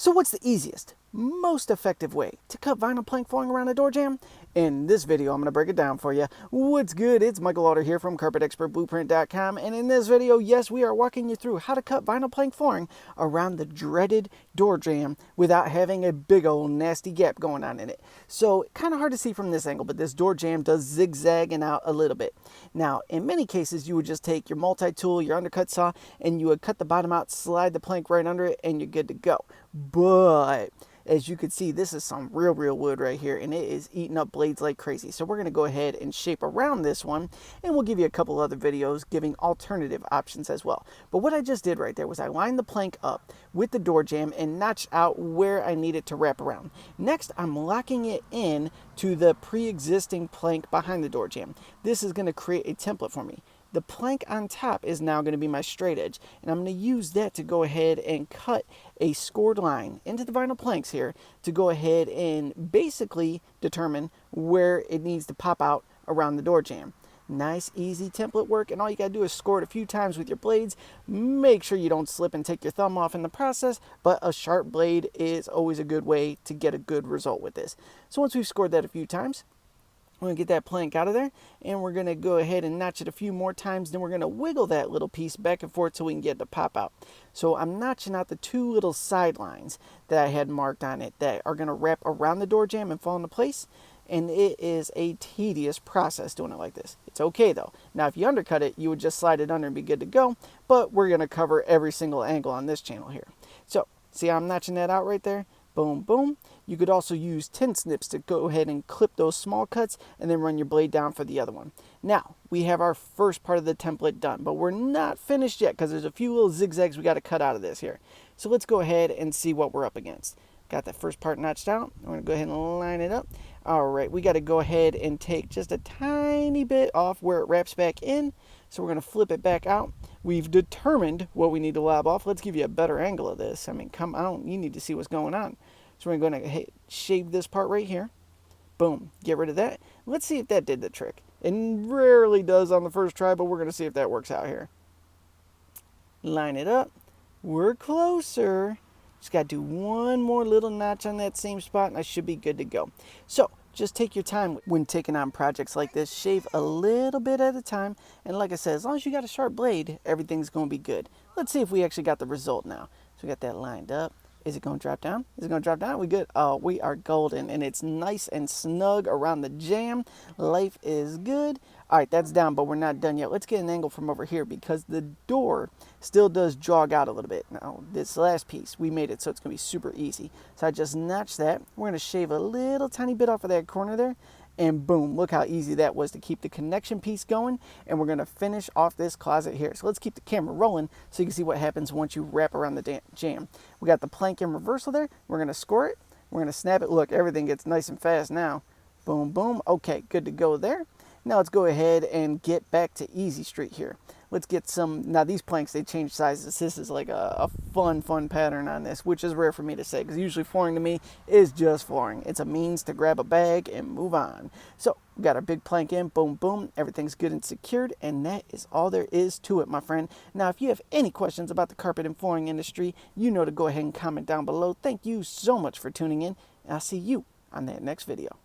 So what's the easiest, most effective way to cut vinyl plank flooring around a door jamb? In this video, I'm going to break it down for you. What's good? It's Michael Lauder here from CarpetExpertBlueprint.com, and in this video, yes, we are walking you through how to cut vinyl plank flooring around the dreaded door jamb without having a big old nasty gap going on in it. So, kind of hard to see from this angle, but this door jamb does zigzagging out a little bit. Now, in many cases, you would just take your multi-tool, your undercut saw, and you would cut the bottom out, slide the plank right under it, and you're good to go. But as you can see, this is some real wood right here, and it is eating up blades like crazy. So we're going to go ahead and shape around this one, and we'll give you a couple other videos giving alternative options as well. But what I just did right there was I lined the plank up with the door jamb and notched out where I need it to wrap around. Next, I'm locking it in to the pre-existing plank behind the door jamb. This is going to create a template for me. The plank on top is now going to be my straight edge, and I'm going to use that to go ahead and cut a scored line into the vinyl planks here to go ahead and basically determine where it needs to pop out around the door jamb. Nice, easy template work, and all you got to do is score it a few times with your blades. Make sure you don't slip and take your thumb off in the process, but a sharp blade is always a good way to get a good result with this. So once we've scored that a few times, we're going to get that plank out of there, and we're going to go ahead and notch it a few more times. Then we're going to wiggle that little piece back and forth so we can get it to pop out. So I'm notching out the two little side lines that I had marked on it that are going to wrap around the door jamb and fall into place. And it is a tedious process doing it like this. It's okay though. Now if you undercut it, you would just slide it under and be good to go. But we're going to cover every single angle on this channel here. So see how I'm notching that out right there? Boom, boom. You could also use tin snips to go ahead and clip those small cuts and then run your blade down for the other one. Now, we have our first part of the template done, but we're not finished yet because there's a few little zigzags we got to cut out of this here. So let's go ahead and see what we're up against. Got that first part notched out. We're going to go ahead and line it up. All right, we got to go ahead and take just a tiny bit off where it wraps back in. So we're going to flip it back out. We've determined what we need to lob off. Let's give you a better angle of this. I mean, come on, you need to see what's going on. So we're going to shave this part right here. Boom, get rid of that. Let's see if that did the trick. It rarely does on the first try, but we're going to see if that works out here. Line it up. We're closer. Just got to do one more little notch on that same spot, and I should be good to go. So just take your time when taking on projects like this. Shave a little bit at a time. And like I said, as long as you got a sharp blade, everything's going to be good. Let's see if we actually got the result now. So we got that lined up. Is it going to drop down? Is it going to drop down? We good? Oh, we are golden. And it's nice and snug around the jamb. Life is good. All right, that's down, but we're not done yet. Let's get an angle from over here because the door still does jog out a little bit. Now, this last piece, we made it so it's going to be super easy. So I just notched that. We're going to shave a little tiny bit off of that corner there. And boom, look how easy that was to keep the connection piece going. And we're going to finish off this closet here. So let's keep the camera rolling so you can see what happens once you wrap around the jamb. We got the plank in reversal there. We're going to score it. We're going to snap it. Look, everything gets nice and fast now. Boom, boom. Okay, good to go there. Now let's go ahead and get back to Easy Street here. Let's get some, now these planks, they change sizes. This is like a fun pattern on this, which is rare for me to say because usually flooring to me is just flooring. It's a means to grab a bag and move on. So we got our big plank in, boom, boom. Everything's good and secured, and that is all there is to it, my friend. Now, if you have any questions about the carpet and flooring industry, you know to go ahead and comment down below. Thank you so much for tuning in, and I'll see you on that next video.